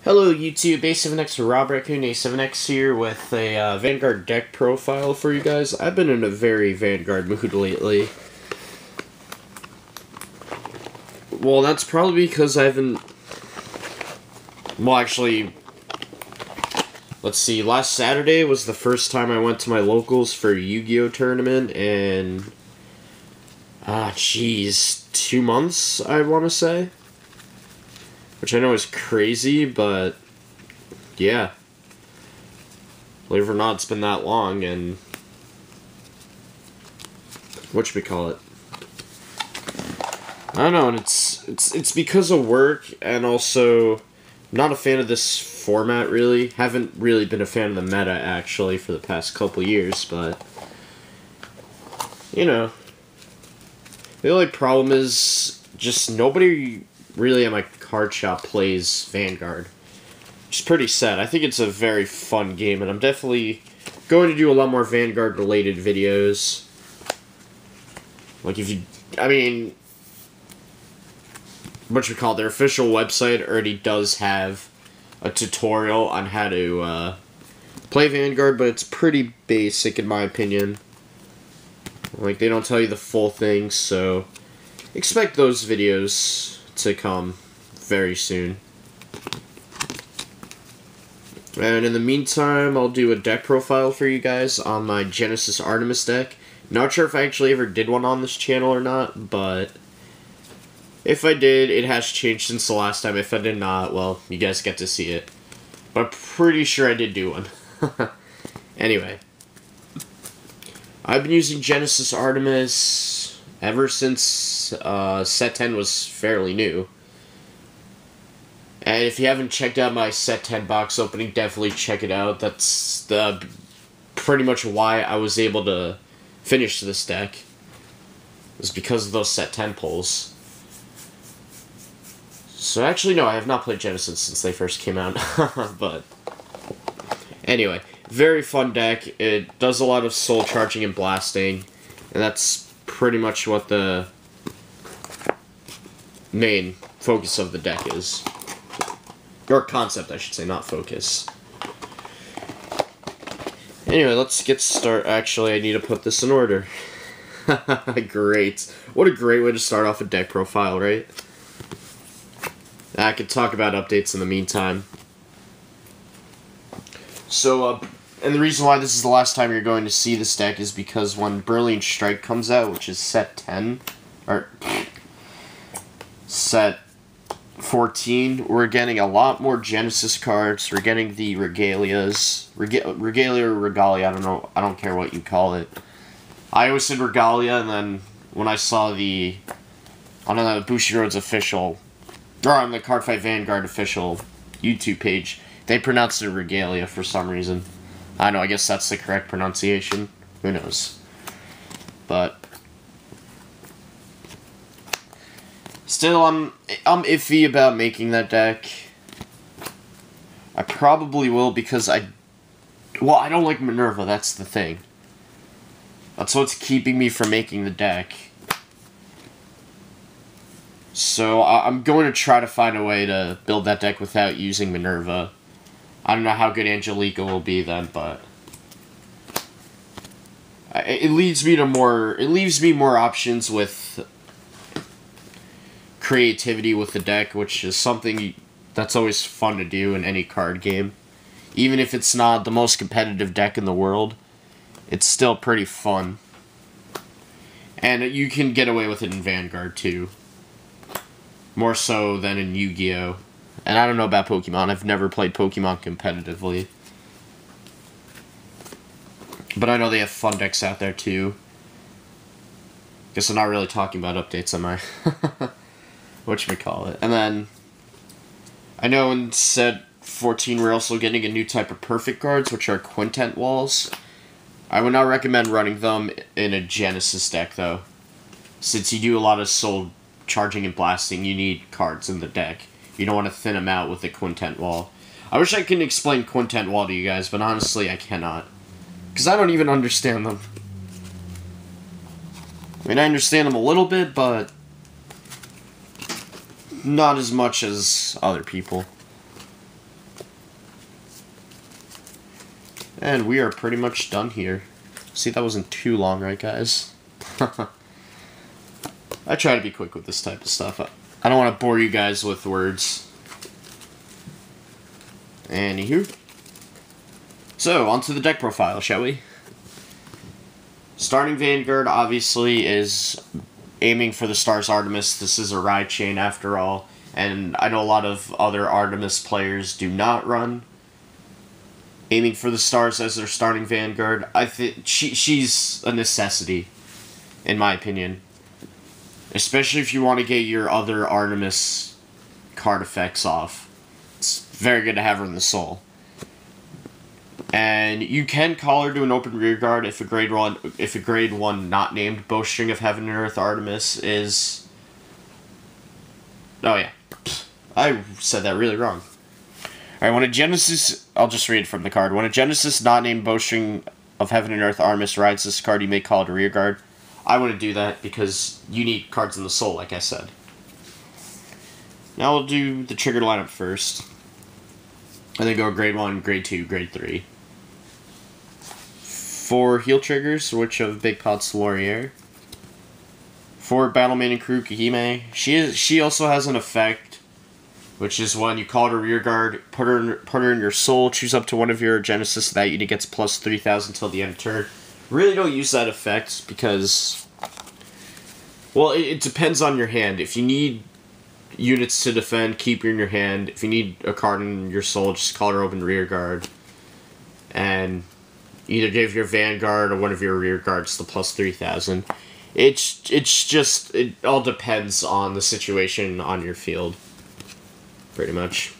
Hello YouTube, A7X Rob Raccoon, A7X here with a Vanguard deck profile for you guys. I've been in a very Vanguard mood lately. Well, that's probably because I haven't... Well, actually, let's see, last Saturday was the first time I went to my locals for a Yu-Gi-Oh! Tournament, and... 2 months, I want to say. Which I know is crazy, but yeah. Believe it or not, it's been that long, and whatchamacallit. I don't know, and it's because of work, and also not a fan of this format, really. Haven't really been a fan of the meta, actually, for the past couple years, but you know. The only problem is just nobody really at my card shop plays Vanguard, which is pretty sad. I think it's a very fun game, and I'm definitely going to do a lot more Vanguard related videos. Like if you, I mean, their official website already does have a tutorial on how to play Vanguard, but it's pretty basic in my opinion. Like, they don't tell you the full thing, so expect those videos to come very soon. And in the meantime, I'll do a deck profile for you guys on my Genesis Artemis deck. Not sure if I actually ever did one on this channel or not, but if I did, it has changed since the last time. If I did not, well, you guys get to see it. But I'm pretty sure I did do one. Anyway, I've been using Genesis Artemis ever since set 10 was fairly new. And if you haven't checked out my set 10 box opening, definitely check it out. That's pretty much why I was able to finish this deck. It was because of those set 10 pulls. So actually, no, I have not played Genesis since they first came out. But anyway, very fun deck. It does a lot of soul charging and blasting. And that's pretty much what the main focus of the deck is. Or concept, I should say, not focus. Anyway, let's get started. Actually, I need to put this in order. Great. What a great way to start off a deck profile, right? I could talk about updates in the meantime. So, and the reason why this is the last time you're going to see this deck is because when Brilliant Strike comes out, which is set 10, or set 14, we're getting a lot more Genesis cards. We're getting the Regalias. Regalia or Regalia, I don't know. I don't care what you call it. I always said Regalia, and then when I saw on the Bushiroad's official, or on the CardFight Vanguard official YouTube page, they pronounced it Regalia for some reason. I know, I guess that's the correct pronunciation. Who knows? But still, I'm iffy about making that deck. I probably will because I don't like Minerva, that's the thing. That's what's keeping me from making the deck. So I'm going to try to find a way to build that deck without using Minerva. I don't know how good Angelica will be then, but it leaves me more options with creativity with the deck, which is something that's always fun to do in any card game. Even if it's not the most competitive deck in the world, it's still pretty fun. And you can get away with it in Vanguard too. More so than in Yu-Gi-Oh! And I don't know about Pokemon. I've never played Pokemon competitively. But I know they have fun decks out there too. Guess I'm not really talking about updates, am I? Whatchamacallit. And then I know in set 14 we're also getting a new type of perfect cards, which are Quintet Walls. I would not recommend running them in a Genesis deck though. Since you do a lot of soul charging and blasting, you need cards in the deck. You don't want to thin them out with a Quintet Wall. I wish I could explain Quintet Wall to you guys, but honestly I cannot. Because I don't even understand them. I mean, I understand them a little bit, but not as much as other people. And we are pretty much done here. See, that wasn't too long, right, guys? I try to be quick with this type of stuff. I don't want to bore you guys with words. Anywho. So, onto the deck profile, shall we? Starting Vanguard, obviously, is aiming for the Stars Artemis. This is a ride chain, after all. And I know a lot of other Artemis players do not run aiming for the stars as their starting Vanguard. I think she's a necessity, in my opinion. Especially if you want to get your other Artemis card effects off. It's very good to have her in the soul. And you can call her to an open rear guard if a grade one not named Bowstring of Heaven and Earth Artemis is. Oh yeah, I said that really wrong. Alright, when a Genesis... I'll just read from the card. When a Genesis not named Bowstring of Heaven and Earth Artemis rides this card, you may call it a rear guard. I want to do that because you need cards in the soul, like I said. Now we'll do the trigger lineup first. And then go grade 1, grade 2, grade 3. 4 heal triggers, Witch of Big Pots Laurier. 4 Battleman and Crew Kahime. She also has an effect, which is when you call it a rear guard, put her in your soul, choose up to one of your Genesis, that unit gets plus 3,000 until the end of turn. Really don't use that effect because, well, it depends on your hand. If you need units to defend, keep her in your hand. If you need a card in your soul, just call her open rear guard. And either give your Vanguard or one of your rear guards the plus 3,000. It's just, it all depends on the situation on your field. Pretty much.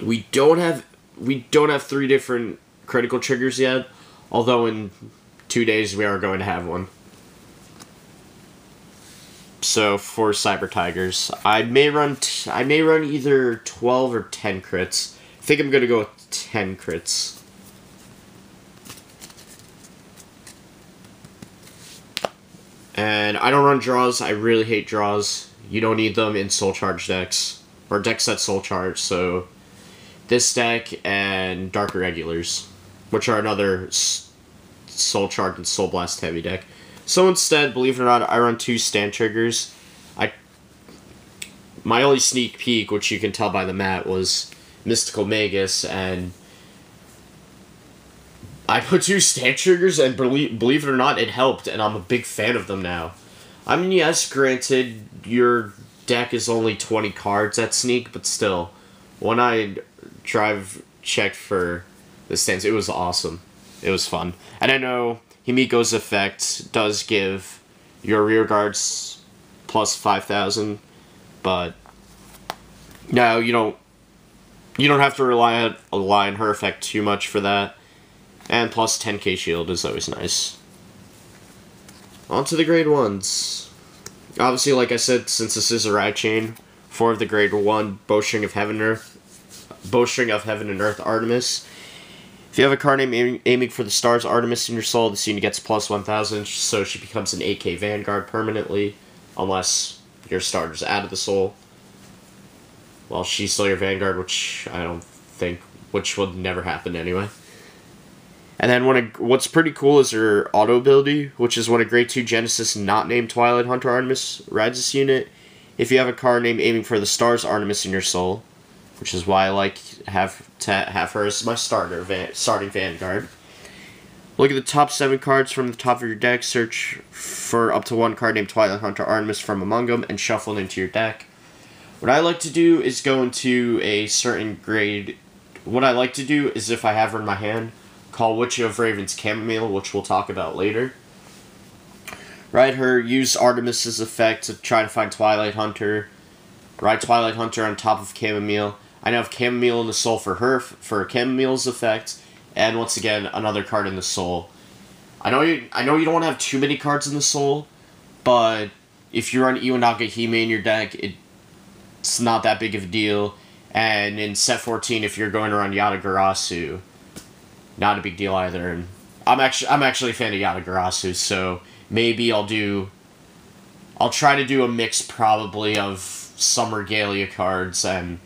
We don't have 3 different critical triggers yet, although in 2 days we are going to have one. So for Cyber Tigers, I may run either 12 or 10 crits. I think I'm gonna go with 10 crits. And I don't run draws. I really hate draws. You don't need them in Soul Charge decks. Or decks that Soul Charge, so this deck and Dark Irregulars, which are another Soul Charge and Soul Blast heavy deck. So instead, believe it or not, I run 2 stand triggers. My only sneak peek, which you can tell by the mat, was Mystical Magus, and I put 2 stand triggers, and believe it or not, it helped, and I'm a big fan of them now. I mean, yes, granted, your deck is only 20 cards at sneak, but still, when I checked for the stands, it was awesome. It was fun. And I know Himiko's effect does give your rear guards plus 5,000, but no, you don't have to rely on her effect too much for that. And plus 10k shield is always nice. On to the grade 1s. Obviously, like I said, since this is a ride chain, 4 of the grade 1 Bowstring of Heaven and Earth Artemis. If you have a card name aiming for the stars Artemis in your soul, this unit gets plus 1,000, so she becomes an 8k Vanguard permanently, unless your starter's out of the soul. Well, she's still your Vanguard, which would never happen anyway. And then what's pretty cool is her auto ability, which is when a grade 2 Genesis not named Twilight Hunter Artemis rides this unit. If you have a card name aiming for the stars Artemis in your soul, which is why I like to have her as my starting Vanguard. Look at the top 7 cards from the top of your deck, search for up to 1 card named Twilight Hunter Artemis from among them, and shuffle it into your deck. What I like to do is go into a certain grade. What I like to do is, if I have her in my hand, call Witch of Raven's Chamomile, which we'll talk about later. Ride her, use Artemis's effect to try to find Twilight Hunter. Ride Twilight Hunter on top of Chamomile. I now have Chamomile in the soul for her, for Chamomile's effect, and once again, another card in the soul. I know you don't want to have too many cards in the soul, but if you run Iwanaga Hime in your deck, it's not that big of a deal. And in set 14, if you're going to run Yatagarasu, not a big deal either. And I'm actually a fan of Yatagarasu, so maybe I'll try to do a mix probably of some Regalia cards and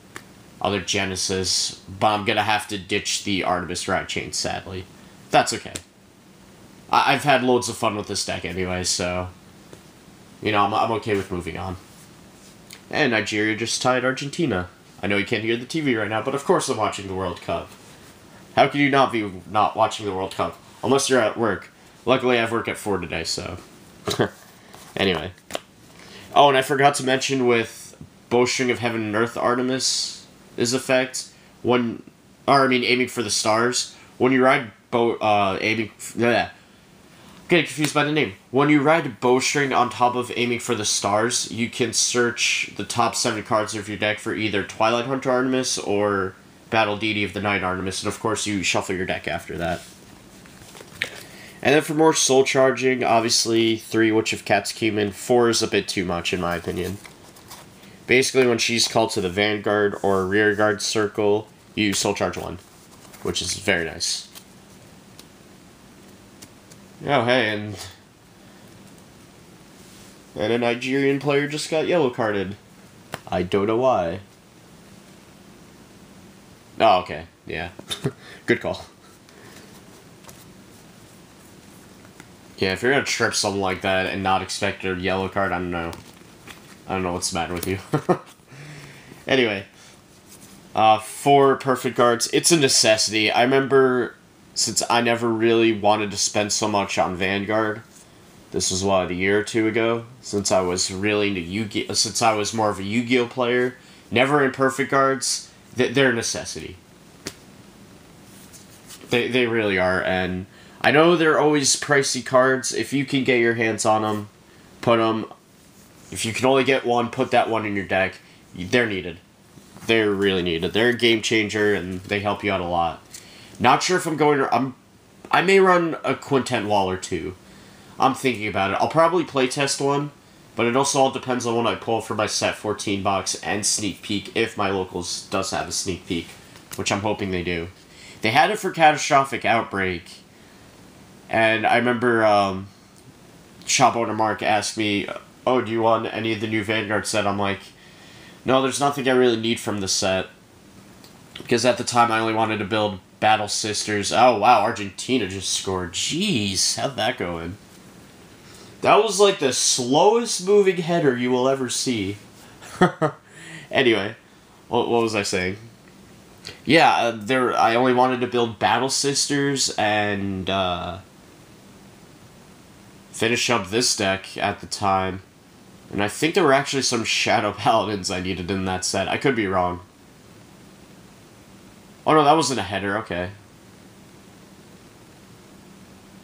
other Genesis, but I'm gonna have to ditch the Artemis Rat Chain, sadly. That's okay. I've had loads of fun with this deck anyway, so... You know, I'm okay with moving on. And Nigeria just tied Argentina. I know you can't hear the TV right now, but of course I'm watching the World Cup. How can you not be not watching the World Cup? Unless you're at work. Luckily I have work at 4 today, so... Anyway. Oh, and I forgot to mention with Bowstring of Heaven and Earth Artemis' effect, aiming for the stars, when you ride getting confused by the name. When you ride Bowstring on top of aiming for the stars, you can search the top 7 cards of your deck for either Twilight Hunter Artemis or Battle Deity of the Night Artemis, and of course you shuffle your deck after that. And then for more soul charging, obviously 3 Witch of Cat's-Cumin, 4 is a bit too much in my opinion. Basically when she's called to the Vanguard or Rear Guard circle, you soul charge 1, which is very nice. Oh, hey, and a Nigerian player just got yellow carded. I don't know why. Oh, okay. Yeah. Good call. Yeah, if you're gonna trip something like that and not expect a yellow card, I don't know. I don't know what's the matter with you. Anyway. 4 perfect cards. It's a necessity. I remember... Since I never really wanted to spend so much on Vanguard, this was, what, a year or 2 ago? Since I was really into Yu-Gi-Oh! Since I was more of a Yu-Gi-Oh! Player, never in perfect cards, they're a necessity. They really are, and I know they're always pricey cards. If you can get your hands on them, put them. If you can only get one, put that one in your deck. They're needed. They're really needed. They're a game changer, and they help you out a lot. Not sure if I'm going to... I may run a Quintet wall or 2. I'm thinking about it. I'll probably playtest one, but it also all depends on what I pull for my set 14 box and sneak peek, if my locals does have a sneak peek, which I'm hoping they do. They had it for Catastrophic Outbreak, and I remember shop owner Mark asked me, oh, do you want any of the new Vanguard set? I'm like, no, there's nothing I really need from the set, because at the time I only wanted to build Battle Sisters. Oh, wow, Argentina just scored. Jeez, how'd that go in? That was like the slowest moving header you will ever see. Anyway, what was I saying? Yeah, I only wanted to build Battle Sisters and finish up this deck at the time. And I think there were actually some Shadow Paladins I needed in that set. I could be wrong. Oh no, that wasn't a header, okay.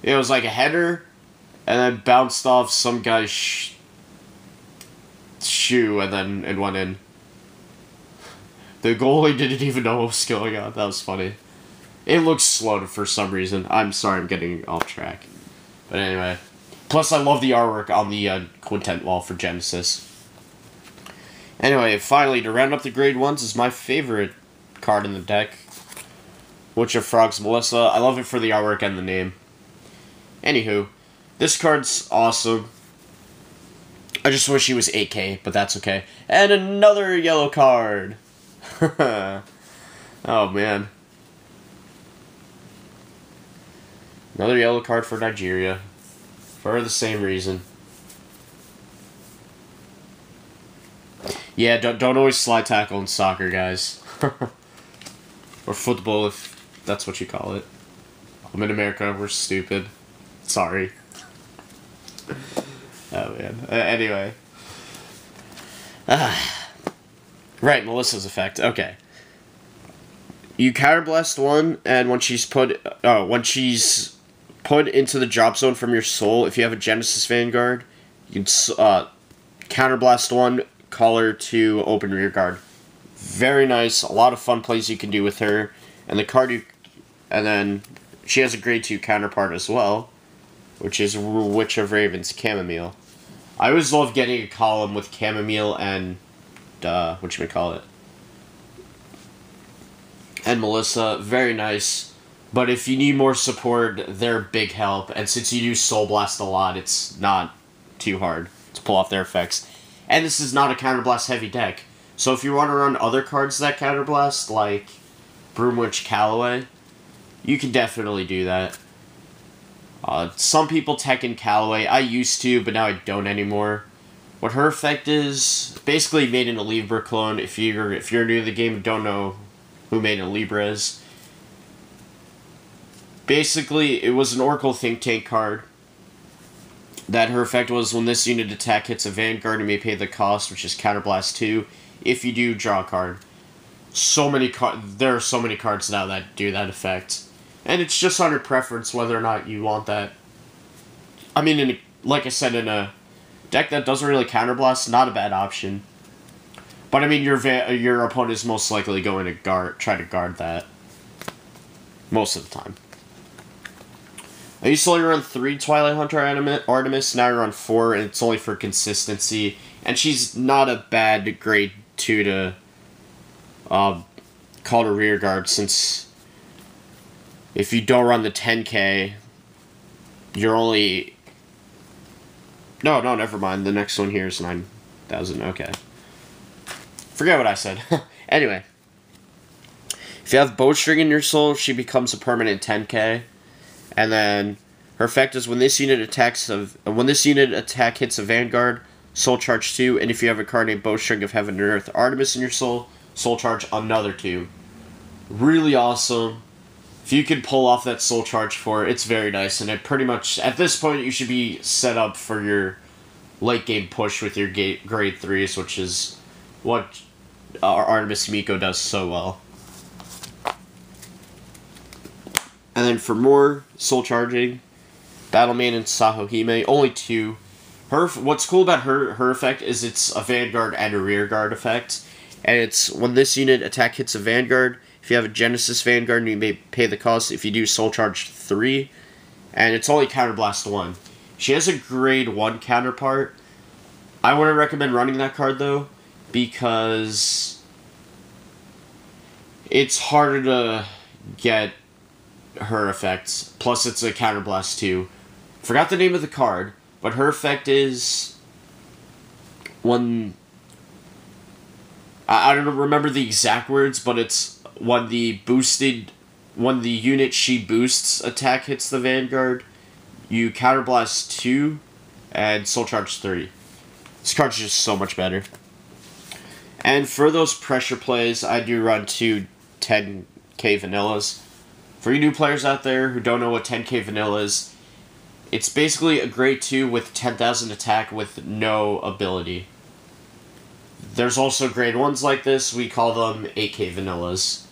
It was like a header, and then bounced off some guy's shoe, and then it went in. The goalie didn't even know what was going on. That was funny. It looks slow for some reason. I'm sorry, I'm getting off track. But anyway. Plus, I love the artwork on the Quintet wall for Genesis. Anyway, finally, to round up the grade 1s is my favorite card in the deck. Witch of Frogs Melissa. I love it for the artwork and the name. Anywho, this card's awesome. I just wish he was 8K, but that's okay. And another yellow card! Oh, man. Another yellow card for Nigeria. For the same reason. Yeah, don't always slide tackle in soccer, guys. Or football, if that's what you call it. I'm in America, we're stupid. Sorry. Oh, man. Anyway. Right, Melissa's effect. Okay. You counterblast 1, and when she's put into the drop zone from your soul, if you have a Genesis Vanguard, you can counterblast 1, call her to open rear guard. Very nice. A lot of fun plays you can do with her. And the card and then she has a grade 2 counterpart as well, which is Witch of Ravens Chamomile. I always love getting a column with Chamomile and whatchamacallit. And Melissa, very nice. But if you need more support, they're a big help. And since you use Soul Blast a lot, it's not too hard to pull off their effects. And this is not a counterblast heavy deck. So if you want to run other cards that counterblast, like Broomwitch Callaway, you can definitely do that. Some people tech in Callaway. I used to, but now I don't anymore. What her effect is, basically made in a Libra clone. If you're new to the game and don't know who made a Libra is. Basically, it was an Oracle Think Tank card. That her effect was, when this unit attack hits a Vanguard, you may pay the cost, which is Counterblast 2. If you do, draw a card. There are so many cards now that do that effect. And it's just under preference whether or not you want that. I mean, like I said, in a deck that doesn't really counterblast, not a bad option. But I mean, your opponent is most likely going to try to guard that. Most of the time. I used to only run 3 Twilight Hunter Artemis, now I run 4, and it's only for consistency. And she's not a bad grade 2 to call to rear guard, since if you don't run the 10k, you're only... No, never mind. The next one here is 9,000. Okay. Forget what I said. Anyway. If you have Bowstring in your soul, she becomes a permanent 10k. And then her effect is, when this unit attack hits a Vanguard, soul charge 2, and if you have a card named Bowstring of Heaven and Earth Artemis in your soul charge another 2. Really awesome. If you can pull off that soul charge for it, it's very nice, and it pretty much, at this point, you should be set up for your late game push with your grade 3s, which is what Artemis Himiko does so well. And then for more soul charging, Battleman and Sahohime, only 2. What's cool about her effect is it's a Vanguard and a rear guard effect. And it's, when this unit attack hits a Vanguard, if you have a Genesis Vanguard, you may pay the cost. If you do, soul charge 3. And it's only counterblast 1. She has a grade 1 counterpart. I wouldn't recommend running that card, though, because it's harder to get her effects. Plus, it's a counterblast 2. Forgot the name of the card, but her effect is when... I don't remember the exact words, but it's when the unit she boosts attack hits the Vanguard, you counterblast 2 and soul charge 3. This card's just so much better. And for those pressure plays, I do run 2 10k vanillas. For you new players out there who don't know what 10k vanilla is, it's basically a grade 2 with 10,000 attack with no ability. There's also grade 1s like this. We call them 8k vanillas.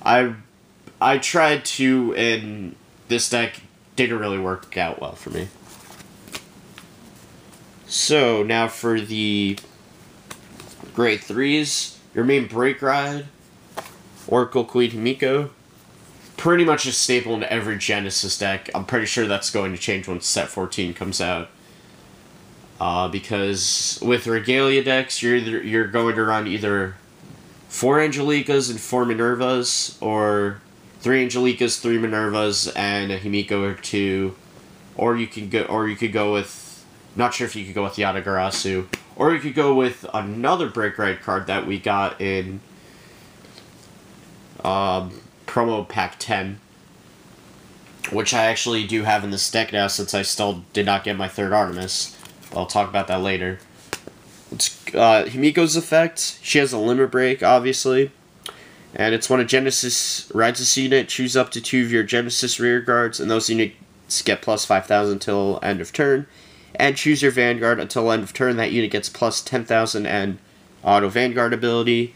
I tried to, and this deck didn't really work out well for me. So, now for the grade 3s, your main Break Ride, Oracle Queen Himiko. Pretty much a staple in every Genesis deck. I'm pretty sure that's going to change when set 14 comes out. Because with Regalia decks, you're going to run either 4 Angelicas and 4 Minervas, or 3 Angelicas, 3 Minervas, and a Himiko or 2. Or you could go with, not sure if you could go with Yatagarasu, or you could go with another Break Ride card that we got in promo pack 10, which I actually do have in this deck now, since I still did not get my 3rd Artemis. I'll talk about that later. It's Himiko's effect. She has a limit break, obviously. And it's when a Genesis rides this unit, choose up to 2 of your Genesis rear guards, and those units get plus 5,000 till end of turn. And choose your Vanguard until end of turn. That unit gets plus 10,000 and auto Vanguard ability.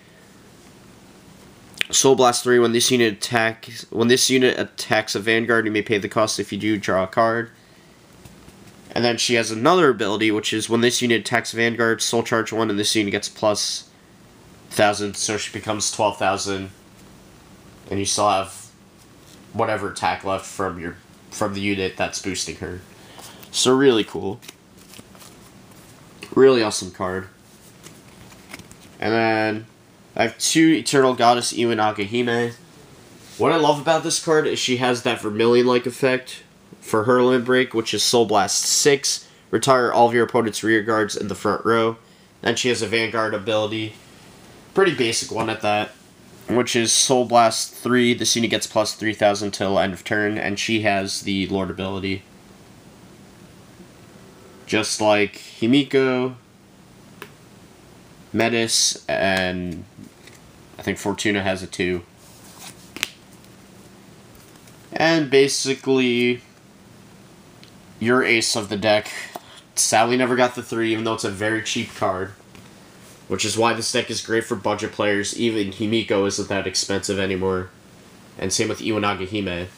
Soul Blast 3, when this unit attacks a Vanguard, you may pay the cost. If you do, draw a card. And then she has another ability, which is when this unit attacks Vanguard, Soul Charge 1, and this unit gets plus 1,000, so she becomes 12,000. And you still have whatever attack left from the unit that's boosting her. So really cool. Really awesome card. And then I have 2 Eternal Goddess Iwanaga Hime. What I love about this card is she has that Vermilion-like effect for her limit break, which is Soul Blast 6. Retire all of your opponent's rear guards in the front row. Then she has a Vanguard ability. Pretty basic one at that. Which is Soul Blast 3. This unit gets plus 3,000 till end of turn, and she has the Lord ability. Just like Himiko, Metis, and I think Fortuna has it too. And basically, your ace of the deck. Sadly never got the 3, even though it's a very cheap card. Which is why this deck is great for budget players. Even Himiko isn't that expensive anymore. And same with Iwanaga Hime.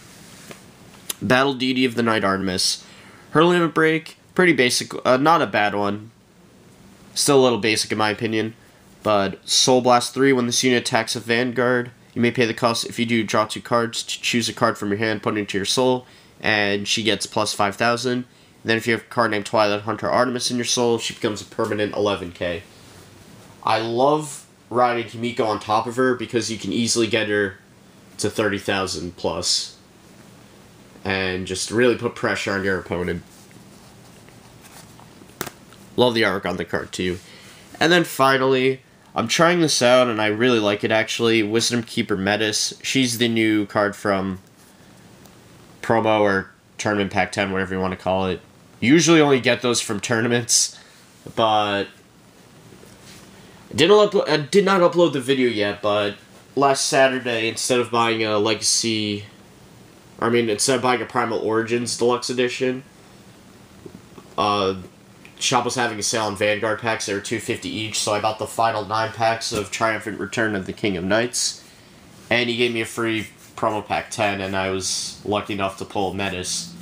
Battle Deity of the Night Artemis. Her limit break, pretty basic. Not a bad one. Still a little basic in my opinion. But Soul Blast 3, when this unit attacks a Vanguard, you may pay the cost. If you do, draw 2 cards, to choose a card from your hand, put it into your soul, and she gets plus 5,000. Then if you have a card named Twilight Hunter Artemis in your soul, she becomes a permanent 11k. I love riding Himiko on top of her because you can easily get her to 30,000 plus. And just really put pressure on your opponent. Love the artwork on the card too. And then finally, I'm trying this out and I really like it actually. Wisdom Keeper Metis. She's the new card from promo or Tournament Pack 10, whatever you want to call it. Usually only get those from tournaments, but I did not upload the video yet, but last Saturday, instead of buying a Legacy, instead of buying a Primal Origins Deluxe Edition, shop was having a sale on Vanguard packs. They were $250 each, so I bought the final 9 packs of Triumphant Return of the King of Knights, and he gave me a free promo pack 10, and I was lucky enough to pull Metis,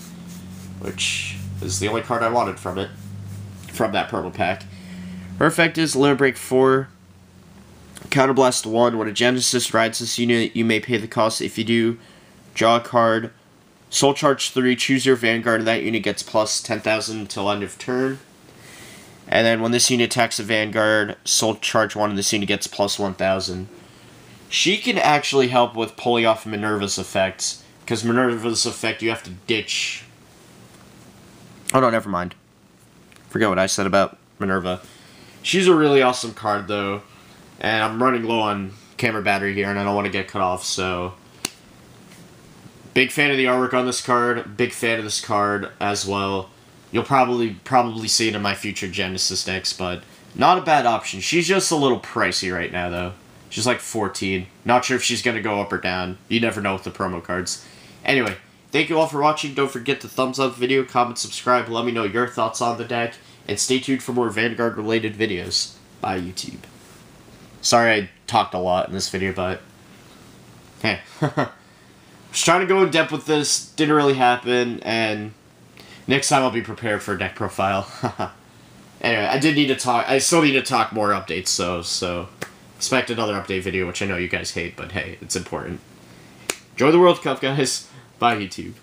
which is the only card I wanted from that promo pack. Her effect is Limit Break 4, Counterblast 1. When a Genesis rides this unit, you may pay the cost. If you do, draw a card. Soul Charge 3, choose your Vanguard, and that unit gets plus 10,000 until end of turn. And then when this unit attacks a Vanguard, Soul Charge 1, and this unit gets plus 1,000. She can actually help with pulling off Minerva's effects, because Minerva's effect you have to ditch. Oh no, never mind. Forget what I said about Minerva. She's a really awesome card, though, and I'm running low on camera battery here, and I don't want to get cut off, so big fan of the artwork on this card, big fan of this card as well. You'll probably see it in my future Genesis decks, but not a bad option. She's just a little pricey right now, though. She's like 14. Not sure if she's going to go up or down. You never know with the promo cards. Anyway, thank you all for watching. Don't forget to thumbs up the video, comment, subscribe, let me know your thoughts on the deck, and stay tuned for more Vanguard-related videos. Bye, YouTube. Sorry I talked a lot in this video, but hey. Was trying to go in depth with this, didn't really happen, and next time I'll be prepared for a deck profile. Anyway, I still need to talk more updates, so expect another update video, which I know you guys hate, but hey, it's important. Enjoy the World Cup, guys. Bye, YouTube.